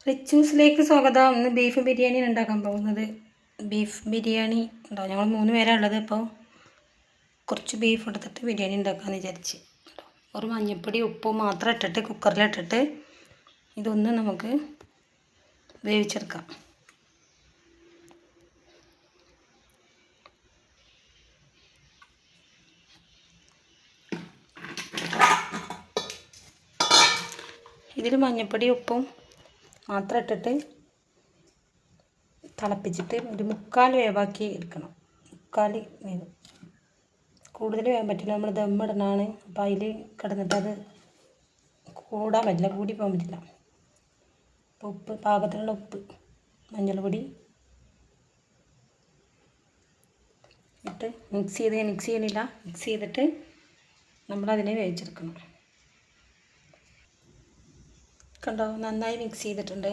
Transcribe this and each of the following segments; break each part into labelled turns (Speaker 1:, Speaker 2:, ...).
Speaker 1: റിച്ചൂസിലേക്ക് സ്വാഗതം. ഇന്ന് ബീഫ് ബിരിയാണിയാണ് ഉണ്ടാക്കാൻ പോകുന്നത്. ബീഫ് ബിരിയാണി ഉണ്ടോ, ഞങ്ങൾ 3 പേരാണ് ഉള്ളത്. അപ്പോൾ കുറച്ച് ബീഫ് എടുത്തിട്ട് ബിരിയാണി ഉണ്ടാക്കാമെന്ന് വിചാരിച്ച്. ഒരു മഞ്ഞൾപ്പൊടി ഉപ്പും മാത്രം ഇട്ടിട്ട് കുക്കറിലിട്ടിട്ട് ഇതൊന്ന് നമുക്ക് വേവിച്ചെടുക്കാം. ഇതിൽ മഞ്ഞൾപ്പൊടി ഉപ്പും മാത്രം ഇട്ടിട്ട് തിളപ്പിച്ചിട്ട് ഒരു 3/4 വേവാക്കി എടുക്കണം. 3/4 വേവ്, കൂടുതൽ വേവാൻ പറ്റില്ല. നമ്മൾ ദമ്മിടണമാണ്. അപ്പോൾ അതിൽ കിടന്നിട്ട് അത് കൂടാൻ പറ്റില്ല, കൂടി പോകാൻ പറ്റില്ല. അപ്പോൾ ഉപ്പ് പാകത്തിനുള്ള ഉപ്പ്, മഞ്ഞൾപ്പൊടി ഇട്ട് മിക്സ് ചെയ്യണില്ല, മിക്സ് ചെയ്തിട്ട് നമ്മളതിനെ വേവിച്ചെടുക്കണം. കണ്ടോ, നന്നായി മിക്സ് ചെയ്തിട്ടുണ്ട്.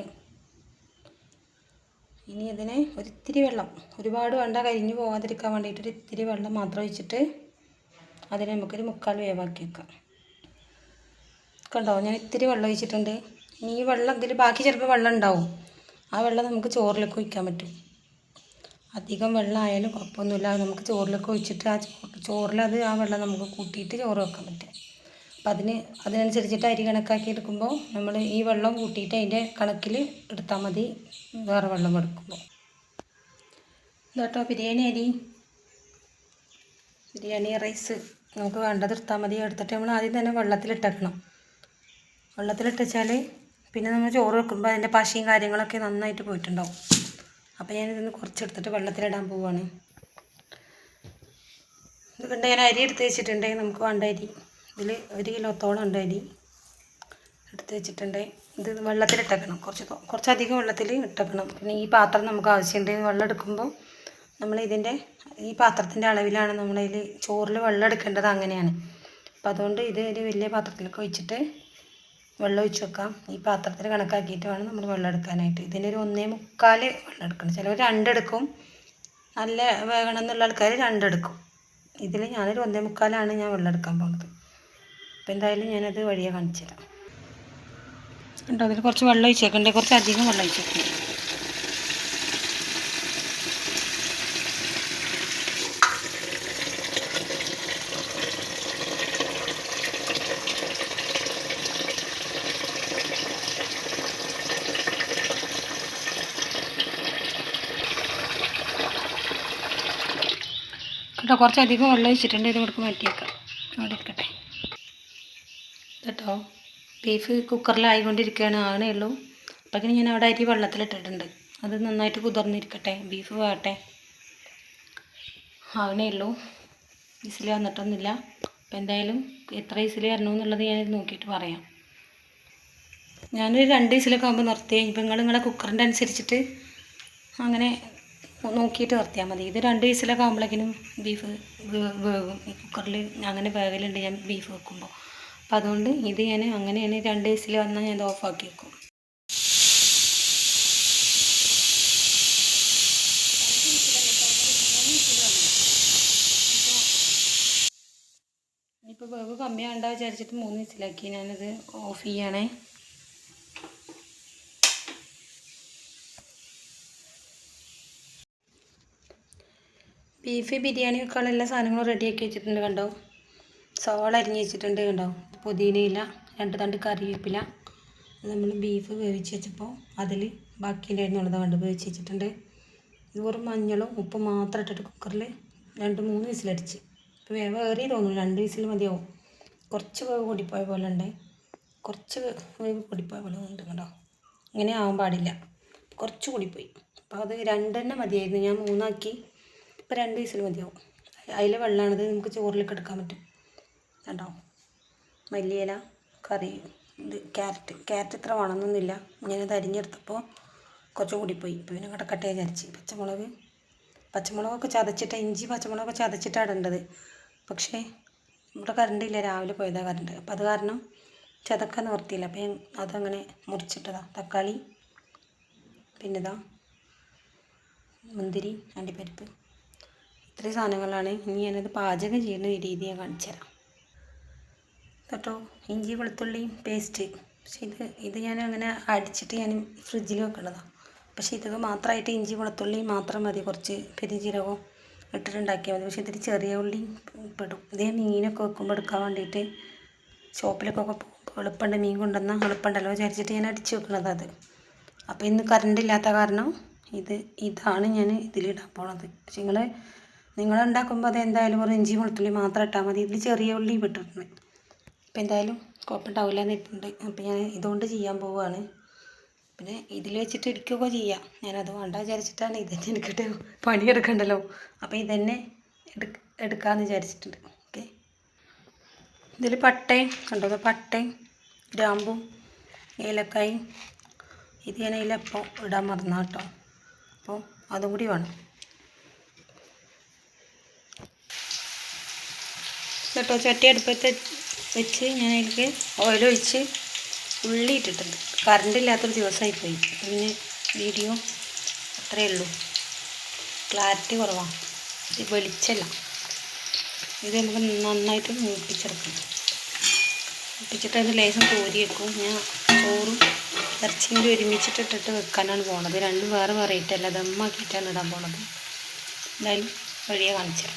Speaker 1: ഇനി ഇതിനെ ഒരിത്തിരി വെള്ളം, ഒരുപാട് വേണ്ട, കരിഞ്ഞു പോകാതിരിക്കാൻ വേണ്ടിയിട്ട് ഒരിത്തിരി വെള്ളം മാത്രം ഒഴിച്ചിട്ട് അതിനെ നമുക്കൊരു 3/4 വേവാക്കി വെക്കാം. കണ്ടോ, ഞാൻ ഇത്തിരി വെള്ളം ഒഴിച്ചിട്ടുണ്ട്. ഇനി ഈ വെള്ളം ഇതിൽ ബാക്കി ചിലപ്പോൾ വെള്ളം ഉണ്ടാവും. ആ വെള്ളം നമുക്ക് ചോറിലേക്ക് ഒഴിക്കാൻ പറ്റും. അധികം വെള്ളം ആയാലും കുഴപ്പമൊന്നുമില്ല. നമുക്ക് ചോറിലേക്ക് ഒഴിച്ചിട്ട് ചോറിലത് ആ വെള്ളം നമുക്ക് കൂട്ടിയിട്ട് ചോറ് വെക്കാൻ പറ്റും. അപ്പം അതിനനുസരിച്ചിട്ട് അരി കണക്കാക്കി എടുക്കുമ്പോൾ നമ്മൾ ഈ വെള്ളം കൂട്ടിയിട്ട് അതിൻ്റെ കണക്കിൽ എടുത്താൽ മതി, വേറെ വെള്ളം എടുക്കുമ്പോൾ. ഇതാട്ടോ ബിരിയാണി റൈസ് നമുക്ക് വേണ്ടത് എടുത്താൽ മതി. എടുത്തിട്ട് നമ്മൾ ആദ്യം തന്നെ വെള്ളത്തിലിട്ടേക്കണം. വെള്ളത്തിലിട്ടാൽ പിന്നെ നമ്മൾ ചോറ് വെക്കുമ്പോൾ അതിൻ്റെ പശയും കാര്യങ്ങളൊക്കെ നന്നായിട്ട് പോയിട്ടുണ്ടാവും. അപ്പോൾ ഞാനിതൊന്ന് കുറച്ചെടുത്തിട്ട് വെള്ളത്തിലിടാൻ പോവുകയാണ്. ഇത് കണ്ട് ഞാൻ അരി എടുത്ത് വെച്ചിട്ടുണ്ട്. നമുക്ക് വേണ്ട അരി ഇതിൽ 1 കിലോത്തോളം ഉണ്ട്. അരി എടുത്ത് വെച്ചിട്ടുണ്ട്. ഇത് വെള്ളത്തിലിട്ടേക്കണം, കുറച്ചധികം വെള്ളത്തിൽ ഇട്ടേക്കണം. പിന്നെ ഈ പാത്രം നമുക്ക് ആവശ്യമുണ്ട്. വെള്ളം എടുക്കുമ്പോൾ നമ്മൾ ഈ പാത്രത്തിൻ്റെ അളവിലാണ് നമ്മളതിൽ ചോറിൽ വെള്ളം എടുക്കേണ്ടത്, അങ്ങനെയാണ്. അപ്പോൾ അതുകൊണ്ട് ഇത് ഒരു വലിയ പാത്രത്തിലേക്ക് ഒഴിച്ചിട്ട് വെള്ളം ഒഴിച്ച് വെക്കാം. ഈ പാത്രത്തിൽ കണക്കാക്കിയിട്ട് വേണം നമ്മൾ വെള്ളം എടുക്കാനായിട്ട്. ഇതിൻ്റെ ഒരു 1/4 വെള്ളം എടുക്കണം. ചിലവർ 2 എടുക്കും. നല്ല വേകണം എന്നുള്ള ആൾക്കാർ 2 എടുക്കും. ഇതിൽ ഞാനൊരു 1/4 ഞാൻ വെള്ളം എടുക്കാൻ പോകുന്നത്. അപ്പോൾ എന്തായാലും ഞാനത് വഴിയെ കാണിച്ചു തരാം. ഉണ്ടോ, അതിൽ കുറച്ച് വെള്ളം ഒഴിച്ചേക്കണ്ടേ, കുറച്ച് അധികം വെള്ളം ഒഴിച്ചേക്കണ്ടേ. കേട്ടോ, കുറച്ചധികം വെള്ളം ഒഴിച്ചിട്ടുണ്ട്. ഇത് കൊടുക്ക് മാറ്റിയേക്കാം, അവിടെ ഇരിക്കട്ടെ. കേട്ടോ, ബീഫ് കുക്കറിലായിക്കൊണ്ടിരിക്കുകയാണ്, ആണേ ഉള്ളൂ. അപ്പം ഞാൻ അവിടെ അരി വെള്ളത്തിലിട്ടിട്ടുണ്ട്. അത് നന്നായിട്ട് കുതിർന്നിരിക്കട്ടെ, ബീഫ് വേകട്ടെ. ആവണേ ഉള്ളൂ, വിസിൽ വന്നിട്ടൊന്നുമില്ല. അപ്പം എന്തായാലും എത്ര വിസിൽ വരണമെന്നുള്ളത് ഞാൻ നോക്കിയിട്ട് പറയാം. ഞാനൊരു 2 വിസിലൊക്കെ ആകുമ്പോൾ നിർത്തി. ഇപ്പം നിങ്ങളെ കുക്കറിൻ്റെ അനുസരിച്ചിട്ട് അങ്ങനെ നോക്കിയിട്ട് നിർത്തിയാൽ മതി. ഇത് 2 വിസിലൊക്കെ ആകുമ്പോഴേക്കിനും ബീഫ് വേകും. ഈ കുക്കറിൽ അങ്ങനെ വേകലുണ്ട് ഞാൻ ബീഫ് വെക്കുമ്പോൾ. അപ്പം അതുകൊണ്ട് ഇത് ഞാൻ അങ്ങനെയാണ്, 2 വിസിൽ വന്നാൽ ഞാൻ ഇത് ഓഫാക്കി വെക്കും. ഇപ്പോൾ വേവ് കമ്മിയാണ്ടാ വിചാരിച്ചിട്ട് 3 വിസിലാക്കി. ഞാനത് ഓഫ് ചെയ്യണേ. ബീഫ് ബിരിയാണി വെക്കാനുള്ള എല്ലാ സാധനങ്ങളും റെഡിയാക്കി വെച്ചിട്ടുണ്ട്. കണ്ടോ, സവാള അരിഞ്ഞ് വെച്ചിട്ടുണ്ട്. കണ്ടോ, പുതിനയില, 2 തണ്ട് കറിവേപ്പില. നമ്മൾ ബീഫ് വേവിച്ച് വെച്ചപ്പോൾ അതിൽ ബാക്കിയുണ്ടായിരുന്നുള്ളത് കണ്ട് വേവിച്ച് വെച്ചിട്ടുണ്ട്. ഇത് വെറും മഞ്ഞളും ഉപ്പും മാത്രം ഇട്ടിട്ട് കുക്കറിൽ 2-3 വിസിലടിച്ച്. ഇപ്പോൾ വേവ് ഏറി തോന്നുന്നു, 2 വിസിൽ മതിയാവും. കുറച്ച് വേവ് കൂടിപ്പോയ പോലെ ഉണ്ട്, കുറച്ച് വേവ് കൂടിപ്പോയ പോലെ ഉണ്ട്. കണ്ടോ, ഇങ്ങനെ ആവാൻ പാടില്ല, കുറച്ച് കൂടിപ്പോയി. അപ്പോൾ അത് 2 മതിയായിരുന്നു, ഞാൻ 3 ആക്കി. ഇപ്പോൾ 2 വിസിൽ മതിയാവും. അതിൽ വെള്ളമാണിത്, നമുക്ക് ചോറിലേക്ക് എടുക്കാൻ പറ്റും. കണ്ടോ, മല്ലിയില, കറി, ഇത് ക്യാരറ്റ് ഇത്ര വേണമെന്നൊന്നുമില്ല. ഞാനത് അരിഞ്ഞെടുത്തപ്പോൾ കുറച്ച് കൂടിപ്പോയി. ഇപ്പോൾ പിന്നെ കിടക്കട്ടെ വിചാരിച്ച്. പച്ചമുളകൊക്കെ ചതച്ചിട്ട്, ഇഞ്ചി പച്ചമുളകൊക്കെ ചതച്ചിട്ടാണ് ഇടേണ്ടത്. പക്ഷേ ഇവിടെ കറണ്ട് ഇല്ല, രാവിലെ പോയതാണ് കറണ്ട്. അപ്പോൾ അത് കാരണം ചതക്കാൻ നിവർത്തിയില്ല. അപ്പോൾ ഞാൻ അതങ്ങനെ മുറിച്ചിട്ടതാണ്. തക്കാളി, പിന്നെ ഇതാ മുന്തിരി, അണ്ടിപ്പരിപ്പ്, ഇത്രയും സാധനങ്ങളാണ്. ഇനി ഞാനത് പാചകം ചെയ്യുന്ന രീതി ഞാൻ കാണിച്ചു തരാം കേട്ടോ. ഇഞ്ചി വെളുത്തുള്ളി പേസ്റ്റ് പക്ഷെ ഇത് ഞാൻ അങ്ങനെ അടിച്ചിട്ട് ഞാൻ ഫ്രിഡ്ജിൽ വെക്കണതാണ്. പക്ഷേ ഇതൊക്കെ മാത്രമായിട്ട് ഇഞ്ചി വെളുത്തുള്ളി മാത്രം മതി, കുറച്ച് പെരുംജീരകവും ഇട്ടിട്ടുണ്ടാക്കിയാൽ മതി. പക്ഷേ ഇതിൽ ചെറിയ ഉള്ളി പെടും. ഇതേ മീനൊക്കെ വെക്കുമ്പോൾ എടുക്കാൻ വേണ്ടിയിട്ട് ഷോപ്പിലൊക്കെ പോകുമ്പോൾ എളുപ്പമുണ്ട്, മീൻ കൊണ്ടുവന്നാൽ എളുപ്പമുണ്ടല്ലോ വിചാരിച്ചിട്ട് ഞാൻ അടിച്ച് വെക്കണത് അത്. അപ്പോൾ ഇന്ന് കറണ്ട് ഇല്ലാത്ത കാരണം ഇതാണ് ഞാൻ ഇതിലിടാൻ പോണത്. പക്ഷെ നിങ്ങളുണ്ടാക്കുമ്പോൾ അത് എന്തായാലും ഒരു ഇഞ്ചി വെളുത്തുള്ളി മാത്രം ഇട്ടാൽ മതി. ഇതിൽ ചെറിയ ഉള്ളി ഇട്ടിട്ടുണ്ട്. അപ്പോൾ എന്തായാലും കുഴപ്പമുണ്ടാവില്ല എന്നിട്ടുണ്ട്. അപ്പോൾ ഞാൻ ഇതുകൊണ്ട് ചെയ്യാൻ പോവുകയാണ്. പിന്നെ ഇതിൽ വെച്ചിട്ട് ഇരിക്കുകയൊക്കെ ചെയ്യാം. ഞാനത് വേണ്ട വിചാരിച്ചിട്ടാണ് ഇതന്നെ എനിക്കിട്ട് പണിയെടുക്കണ്ടല്ലോ. അപ്പോൾ ഇതന്നെ എടുക്കാമെന്ന് വിചാരിച്ചിട്ടുണ്ട്. ഓക്കെ, ഇതിൽ പട്ടയും കണ്ടോ, പട്ടയും ഗ്രാമ്പും ഏലക്കായും ഇത് ഞാൻ അതിലപ്പോൾ ഇടാൻ മറന്ന കേട്ടോ. അപ്പോൾ അതും കൂടി വേണം കേട്ടോ. ചട്ടി അടുപ്പത്ത് വെച്ച് ഞാൻ അതിലേക്ക് ഓയിലൊഴിച്ച് ഉള്ളി ഇട്ടിട്ടുണ്ട്. കറണ്ട് ഇല്ലാത്തൊരു ദിവസമായിപ്പോയി, പിന്നെ വീഡിയോ അത്രയേ ഉള്ളൂ, ക്ലാരിറ്റി കുറവാണ്, വെളിച്ചല്ല. ഇത് നമുക്ക് നന്നായിട്ട് മൂപ്പിച്ചെടുക്കണം. മൂപ്പിച്ചിട്ട് അതിന് ലേശം കോരി വെക്കും. ഞാൻ ചോറും ഇറച്ചിയും കൂടി ഒരുമിച്ചിട്ടിട്ട് വെക്കാനാണ് പോണത്. രണ്ടും വേറെ വെറൈറ്റല്ല, ദമ്മാക്കിയിട്ടാണ് ഇടാൻ പോണത്. എന്തായാലും വഴിയെ കാണിച്ചു.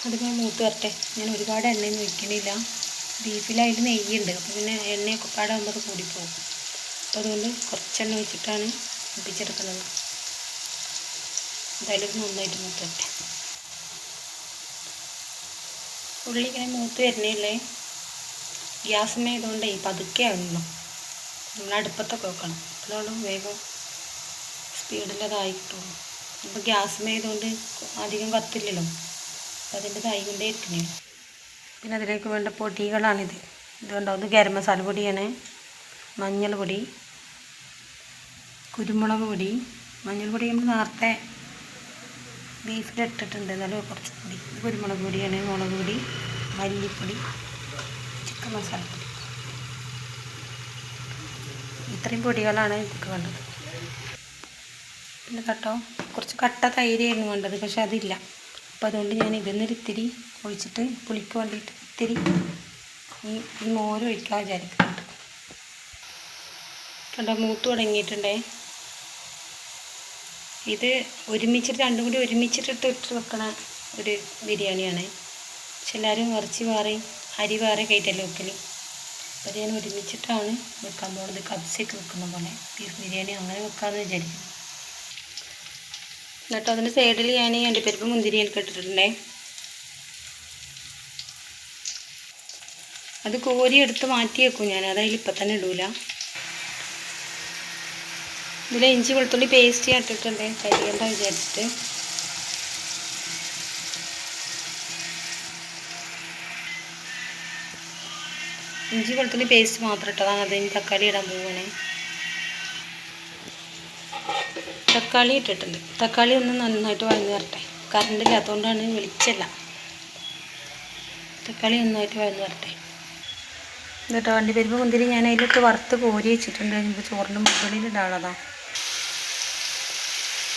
Speaker 1: അതിങ്ങനെ മൂത്ത് വരട്ടെ. ഞാൻ ഒരുപാട് എണ്ണയൊന്നും ഒഴിക്കണില്ല. ബീഫിലായിട്ട് നെയ്യുണ്ട്, അപ്പോൾ പിന്നെ എണ്ണയൊക്കെ പാടാകുമ്പോൾ അത് കൂടിപ്പോകും. അപ്പോൾ അതുകൊണ്ട് കുറച്ചെണ്ണ ഒഴിച്ചിട്ടാണ് മൂപ്പിച്ചെടുക്കുന്നത്. എന്തായാലും നന്നായിട്ട് മൂത്ത് വരട്ടെ. ഉള്ളി ഇങ്ങനെ മൂത്ത് വരുന്നില്ലേ, ഗ്യാസിന് ഇതുകൊണ്ട് പതുക്കെ ആവുന്നു. നമ്മൾ അടുപ്പത്തൊക്കെ വെക്കണം, അപ്പോഴും വേഗം സ്പീഡിലതായി കിട്ടുള്ളൂ. അപ്പോൾ ഗ്യാസിന് ഇതുകൊണ്ട് അധികം കത്തില്ലല്ലോ, അപ്പോൾ അതിൻ്റെ തായി കൊണ്ടേ ഇരിക്കണേ. പിന്നെ അതിലേക്ക് വേണ്ട പൊടികളാണിത്. ഇതുകൊണ്ടാവുന്നത് ഗരം മസാല പൊടിയാണ്, മഞ്ഞൾ പൊടി, കുരുമുളക് പൊടി. മഞ്ഞൾ പൊടി നമ്മൾ നേരത്തെ ബീഫിലിട്ടിട്ടുണ്ട്, എന്നാലും കുറച്ച് പൊടി. കുരുമുളക് പൊടിയാണ്, മുളക് പൊടി, മല്ലിപ്പൊടി, ചിക്കൻ മസാലപ്പൊടി. ഇത്രയും പൊടികളാണ് ഇതിക്ക് വേണ്ടത്. പിന്നെ കേട്ടോ, കുറച്ച് കട്ട തൈരായിരുന്നു വേണ്ടത്, പക്ഷെ അതില്ല. അപ്പോൾ അതുകൊണ്ട് ഞാൻ ഇതിന്നൊരു ഇത്തിരി ഒഴിച്ചിട്ട് പുളിക്ക് വേണ്ടിയിട്ട് ഇത്തിരി ഈ മോര് ഒഴിക്കാൻ വിചാരിക്കുന്നുണ്ട്. കണ്ടോ, മൂത്ത് തുടങ്ങിയിട്ടുണ്ടേ. ഇത് ഒരുമിച്ചിട്ട് രണ്ടും കൂടി ഒരുമിച്ചിട്ടിട്ട് വെക്കണ ഒരു ബിരിയാണിയാണ്. പക്ഷെ എല്ലാവരും ഇറച്ചി വേറെ അരി വേറെ കയറ്റല്ലേ വെക്കൽ. അപ്പോൾ ഞാൻ ഒരുമിച്ചിട്ടാണ് വെക്കാൻ പോകുന്നത്. കബ്സയൊക്കെ വെക്കുന്ന പോലെ ബീഫ് ബിരിയാണി അങ്ങനെ വെക്കാമെന്ന് വിചാരിക്കുന്നു. എന്നിട്ട് അതിൻ്റെ സൈഡിൽ ഞാൻ അണ്ടിപ്പരിപ്പ് മുന്തിരിയൊക്കെ ഇട്ടിട്ടുണ്ടേ. അത് കോരി എടുത്ത് മാറ്റി വെക്കും ഞാൻ, അതിൽ ഇപ്പം തന്നെ ഇടൂല. ഇതിൽ ഇഞ്ചി വെളുത്തുള്ളി പേസ്റ്റ് ഇട്ടിട്ടുണ്ട്, കരിയണ്ട വിചാരിച്ചിട്ട്. ഇഞ്ചി വെളുത്തുള്ളി പേസ്റ്റ് മാത്രം ഇട്ടതാണ്. അതിന് തക്കാളി ഇടാൻ പോവുകയാണേ. തക്കാളി ഇട്ടിട്ടുണ്ട്. തക്കാളി ഒന്ന് നന്നായിട്ട് വഴന്ന് വരട്ടെ. കറണ്ട് ഇല്ലാത്തതുകൊണ്ടാണ്, വെളിച്ചല്ല. തക്കാളി നന്നായിട്ട് വഴന്ന് വരട്ടെ. എന്നിട്ടോ അണ്ടിപ്പരിപ്പ് മുന്തിരി ഞാൻ അതിലിട്ട് വറുത്ത് കോരി വെച്ചിട്ടുണ്ട്. ഇപ്പോൾ ചോറിൻ്റെ മുകളിൽ ഇടാനുള്ളതാണ്.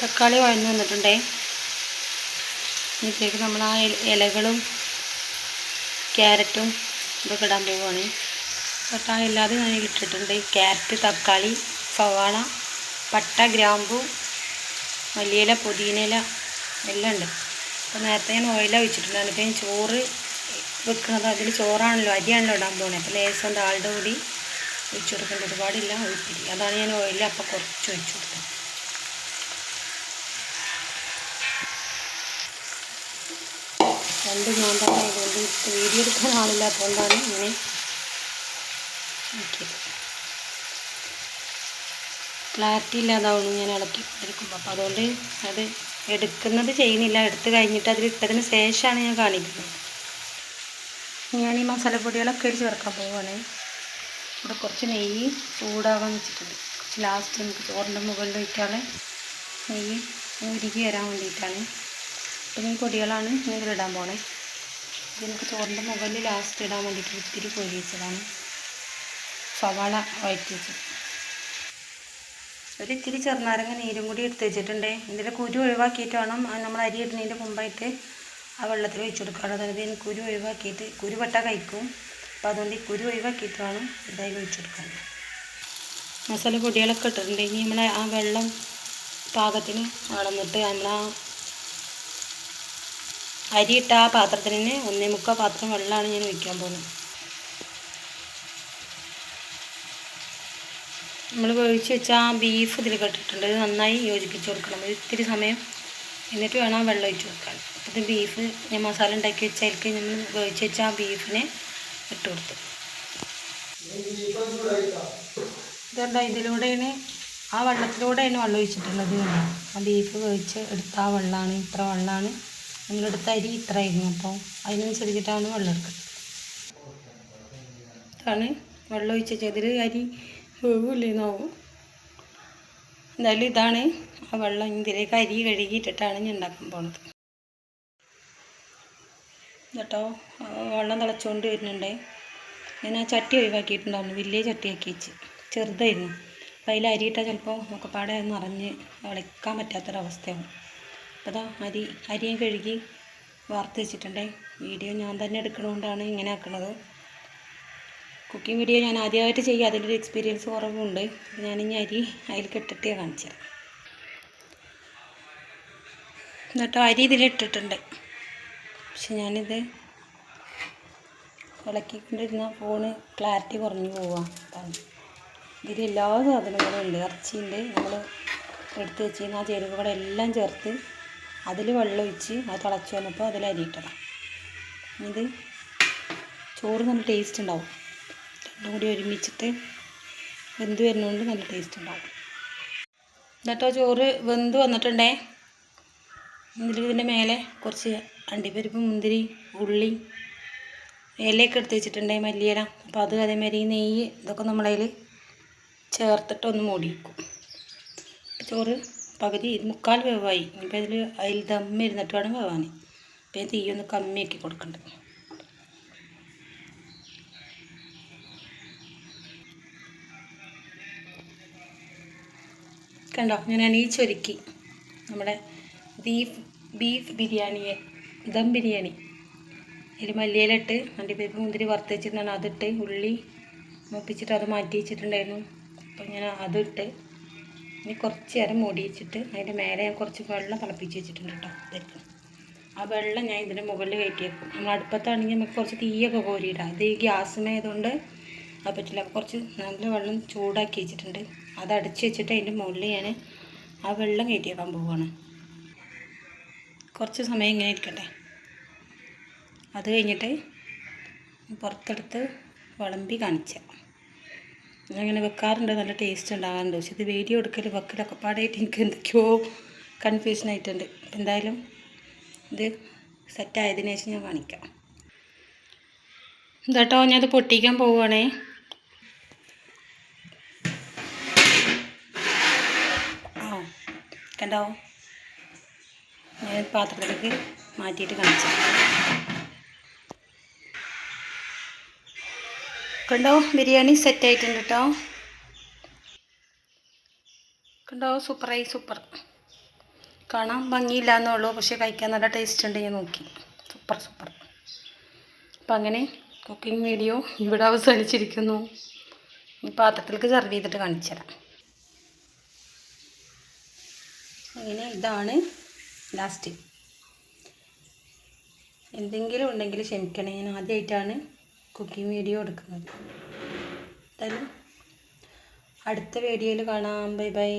Speaker 1: തക്കാളി വഴന്ന് വന്നിട്ടുണ്ടേ. ഇതിലേക്ക് നമ്മൾ ആ ഇലകളും ക്യാരറ്റും ഇതൊക്കെ ഇടാൻ പോവുകയാണ്. പട്ട ഇല്ലാതെ ഞാൻ ഇതിലിട്ടിട്ടുണ്ട്. ക്യാരറ്റ്, തക്കാളി, സവാള, പട്ട, ഗ്രാമ്പു, മല്ലിയില, പുതിനയില എല്ലാം ഉണ്ട്. അപ്പോൾ നേരത്തെ ഞാൻ ഓയിലാണ് ഒഴിച്ചിട്ടുണ്ടായിരുന്നു. ഇപ്പോൾ ഞാൻ ചോറ് വെക്കുന്നത് അതിൽ ചോറാണല്ലോ, അരിയാണല്ലോ ഇടാൻ പോകുന്നത്. അപ്പോൾ ലേശം ഡാൽഡ കൂടി ഒഴിച്ചു കൊടുക്കേണ്ട, ഒരുപാടില്ല, ഒഴിപ്പിരി. അതാണ് ഞാൻ ഓയിലിൽ അപ്പോൾ കുറച്ച് ഒഴിച്ചു കൊടുത്തത്. രണ്ട് ഞാൻ തന്നെ ആയതുകൊണ്ട് വീഡിയോ എടുക്കാൻ ആളില്ലാത്തതുകൊണ്ടാണ് ഇങ്ങനെ നോക്കിയത്. ക്ലാരിറ്റി ഇല്ലാതാവുന്നു ഞാൻ ഇളക്കി എടുക്കുമ്പോൾ. അപ്പോൾ അതുകൊണ്ട് അത് എടുക്കുന്നത് ചെയ്യുന്നില്ല. എടുത്ത് കഴിഞ്ഞിട്ട് അതിൽ ഇട്ടതിന് ശേഷമാണ് ഞാൻ കാണിക്കുന്നത്. ഞാൻ ഈ മസാലപ്പൊടികളൊക്കെ ചേർക്കാൻ പോവുകയാണ്. ഇവിടെ കുറച്ച് നെയ്യ് ചൂടാകാൻ വെച്ചിട്ടുണ്ട്. കുറച്ച് ലാസ്റ്റ് നമുക്ക് ചോറിൻ്റെ മുകളിൽ വയ്ക്കാതെ നെയ്യ് ഉരുകി വരാൻ വേണ്ടിയിട്ടാണ്. അപ്പോൾ ഈ പൊടികളാണ് ഇതിലിടാൻ പോണേ. ഇത് നമുക്ക് ചോറിൻ്റെ മുകളിൽ ലാസ്റ്റ് ഇടാൻ വേണ്ടിയിട്ട് ഇത്തിരി പൊടി വെച്ചതാണ്. സവാള വഴറ്റി വെച്ചത്. ഒരിത്തിരി ചെറുനാരങ്ങ നീരും കൂടി എടുത്ത് വെച്ചിട്ടുണ്ട്. ഇതിൻ്റെ കുരു ഒഴിവാക്കിയിട്ട് വേണം നമ്മൾ അരി ഇടുന്നതിൻ്റെ മുമ്പായിട്ട് ആ വെള്ളത്തിൽ ഒഴിച്ചു കൊടുക്കാനുള്ളത്. അതിന് കുരു ഒഴിവാക്കിയിട്ട്, കുരു പെട്ടാൽ കഴിക്കും. അപ്പോൾ അതുകൊണ്ട് ഈ കുരു ഒഴിവാക്കിയിട്ട് വേണം ഇതായി ഒഴിച്ചു കൊടുക്കാൻ. മസാല പൊടികളൊക്കെ ഇട്ടിട്ടുണ്ട്. ഇനി നമ്മൾ ആ വെള്ളം പാകത്തിന് അളന്നിട്ട് നമ്മൾ ആ അരിയിട്ട ആ പാത്രത്തിന് 1/4 പാത്രം വെള്ളമാണ് ഞാൻ ഒഴിക്കാൻ പോകുന്നത്. നമ്മൾ വേവിച്ച് വെച്ച ആ ബീഫ് ഇതിൽ ഇട്ടിട്ടുണ്ട്. ഇത് നന്നായി യോജിപ്പിച്ച് കൊടുക്കണം ഇത്തിരി സമയം, എന്നിട്ട് വേണം ആ വെള്ളം ഒഴിച്ച് കൊടുക്കാൻ. ഇത് ബീഫ് ഞാൻ മസാല ഉണ്ടാക്കി വെച്ചതിലേക്ക് നമ്മൾ വേവിച്ച് വെച്ച ആ ബീഫിനെ ഇട്ട് കൊടുത്തു. ഇതുണ്ടോ, ഇതിലൂടെയാണ് ആ വെള്ളത്തിലൂടെയാണ് വെള്ളം ഒഴിച്ചിട്ടുള്ളത്. ആ ബീഫ് വേവിച്ച് എടുത്ത ആ വെള്ളമാണ്, ഇത്ര വെള്ളമാണ് നമ്മളെടുത്ത അരി ഇത്ര ആയിരുന്നു. അപ്പോൾ അതിനനുസരിച്ചിട്ടാണ് വെള്ളം എടുക്കുന്നത്. ഇതാണ് വെള്ളം ഒഴിച്ച് ഇതിൽ അരി വേവില്ലെന്നാവും. എന്തായാലും ഇതാണ് ആ വെള്ളം. ഇതിലേക്ക് അരി കഴുകിയിട്ടിട്ടാണ് ഞാൻ ഉണ്ടാക്കാൻ പോണത് കേട്ടോ. വെള്ളം തിളച്ചുകൊണ്ട് വരുന്നുണ്ട്. ഞാൻ ആ ചട്ടി ഒഴിവാക്കിയിട്ടുണ്ടായിരുന്നു, വലിയ ചട്ടിയാക്കി വെച്ച്, ചെറുതായിരുന്നു. അപ്പോൾ അതിൽ അരിയിട്ടാൽ ചിലപ്പോൾ മുക്കപ്പാടെ നിറഞ്ഞ് വിളക്കാൻ പറ്റാത്തൊരവസ്ഥയാവും. അപ്പോൾ അതാ അരിയും കഴുകി വാർത്ത് വെച്ചിട്ടുണ്ട്. വീഡിയോ ഞാൻ തന്നെ എടുക്കണതുകൊണ്ടാണ് ഇങ്ങനെ ആക്കുന്നത്. കുക്കിംഗ് വീഡിയോ ഞാൻ ആദ്യമായിട്ട് ചെയ്യുക, അതിൻ്റെ ഒരു എക്സ്പീരിയൻസ് കുറവുണ്ട്. ഞാനിനി അരി അതിൽ കെട്ടിട്ട് കാണിച്ചു തരാം. എന്നിട്ടോ അരി ഇതിലിട്ടിട്ടുണ്ട്. പക്ഷെ ഞാനിത് ഇളക്കിക്കൊണ്ടിരുന്ന ഫോണ് ക്ലാരിറ്റി കുറഞ്ഞു പോവാം. ഇതിൽ എല്ലാ സാധനങ്ങളും ഉണ്ട്. ഇറച്ചിയുണ്ട്, നമ്മൾ എടുത്ത് വെച്ചിരുന്ന ആ ചേരുവകൾ എല്ലാം ചേർത്ത് അതിൽ വെള്ളം ഒഴിച്ച് അത് തിളച്ച് വന്നപ്പോൾ അതിൽ അരിയിട്ടതാണ്. ഇത് ചോറ് നല്ല ടേസ്റ്റ് ഉണ്ടാവും. രണ്ടും കൂടി ഒരുമിച്ചിട്ട് വെന്ത് വരുന്നതുകൊണ്ട് നല്ല ടേസ്റ്റ് ഉണ്ടാവും. എന്നിട്ടോ ചോറ് വെന്ത് വന്നിട്ടുണ്ടേ. ഇതിൻ്റെ മേലെ കുറച്ച് അണ്ടിപ്പരിപ്പ്, മുന്തിരി, ഉള്ളി, ഇലയൊക്കെ എടുത്ത് വെച്ചിട്ടുണ്ടേ, മല്ലിയില. അപ്പോൾ അത് അതേമാതിരി നെയ്യ് ഇതൊക്കെ നമ്മളതിൽ ചേർത്തിട്ട് ഒന്ന് മൂടി വയ്ക്കും. ചോറ് പകുതി 3/4 വേവായി. ഇനിയിപ്പോൾ അതിൽ ദമ്മ് ഇരുന്നിട്ട് വേണം വേവാൻ. അപ്പോൾ തീയൊന്ന് കമ്മിയാക്കി കൊടുക്കണ്ട. കണ്ടോ, ഞാൻ അണിയിച്ചൊരുക്കി നമ്മുടെ ബീഫ് ബിരിയാണി, ദം ബിരിയാണി. അതിൽ മല്ലിയില ഇട്ട് അണ്ടിപ്പരിപ്പ് മുന്തിരി വറുത്ത് വെച്ചിട്ടുണ്ടായിരുന്നു, അതിട്ട് ഉള്ളി മൂപ്പിച്ചിട്ട് അത് മാറ്റി വെച്ചിട്ടുണ്ടായിരുന്നു. അപ്പോൾ ഞാൻ അതിട്ട് ഇനി കുറച്ച് നേരം മൂടി വെച്ചിട്ട് അതിൻ്റെ മേലെ ഞാൻ കുറച്ച് വെള്ളം തിളപ്പിച്ച് വെച്ചിട്ടുണ്ട് കേട്ടോ. ഇതായിരിക്കും ആ വെള്ളം ഞാൻ ഇതിൻ്റെ മുകളിൽ കയറ്റി വെക്കും. നമ്മൾ അടുപ്പത്താണെങ്കിൽ നമുക്ക് കുറച്ച് തീയൊക്കെ കോരിയിടാം. ഇത് ഈ ഗ്യാസുമേതുകൊണ്ട് അത് പറ്റില്ല. അപ്പോൾ കുറച്ച് നല്ല വെള്ളം ചൂടാക്കി വെച്ചിട്ടുണ്ട്. അത് അടച്ച് വെച്ചിട്ട് അതിൻ്റെ മുകളിൽ ഞാൻ ആ വെള്ളം കയറ്റി വെക്കാൻ പോവുകയാണ്. കുറച്ച് സമയം ഇങ്ങനെ ഇരിക്കട്ടെ. അത് കഴിഞ്ഞിട്ട് പുറത്തെടുത്ത് വിളമ്പി കാണിച്ചാൽ അങ്ങനെ വെക്കാറുണ്ട്. നല്ല ടേസ്റ്റ് ഉണ്ടാകാറുണ്ട്. പക്ഷെ ഇത് വീഡിയോ വെക്കലൊക്കെ പാടായിട്ട് എനിക്ക് എന്തൊക്കെയോ കൺഫ്യൂഷൻ ആയിട്ടുണ്ട്. എന്തായാലും ഇത് സെറ്റായതിനു ശേഷം ഞാൻ കാണിക്കാം. എന്താട്ടോ, ഞാനത് പൊട്ടിക്കാൻ പോവുകയാണേ. കണ്ടോ, ഞാൻ പാത്രത്തിലേക്ക് മാറ്റിയിട്ട് കാണിച്ചു. കണ്ടോ, ബിരിയാണി സെറ്റായിട്ടുണ്ട് കേട്ടോ. കണ്ടോ, സൂപ്പർ. കാണാൻ ഭംഗിയില്ല എന്നുള്ളൂ, പക്ഷേ കഴിക്കാൻ നല്ല ടേസ്റ്റ് ഉണ്ട്. ഞാൻ നോക്കി, സൂപ്പർ. അപ്പം അങ്ങനെ കുക്കിംഗ് വീഡിയോ ഇവിടെ അവസാനിച്ചിരിക്കുന്നു. ഈ പാത്രത്തിലേക്ക് സെർവ് ചെയ്തിട്ട് കാണിച്ചു തരാം. അങ്ങനെ ഇതാണ് ലാസ്റ്റ്. എന്തെങ്കിലും ഉണ്ടെങ്കിൽ ക്ഷമിക്കണേ, ഞാൻ ആദ്യമായിട്ടാണ് കുക്കിംഗ് വീഡിയോ എടുക്കുന്നത്. എന്തായാലും അടുത്ത വീഡിയോയിൽ കാണാം. ബൈ.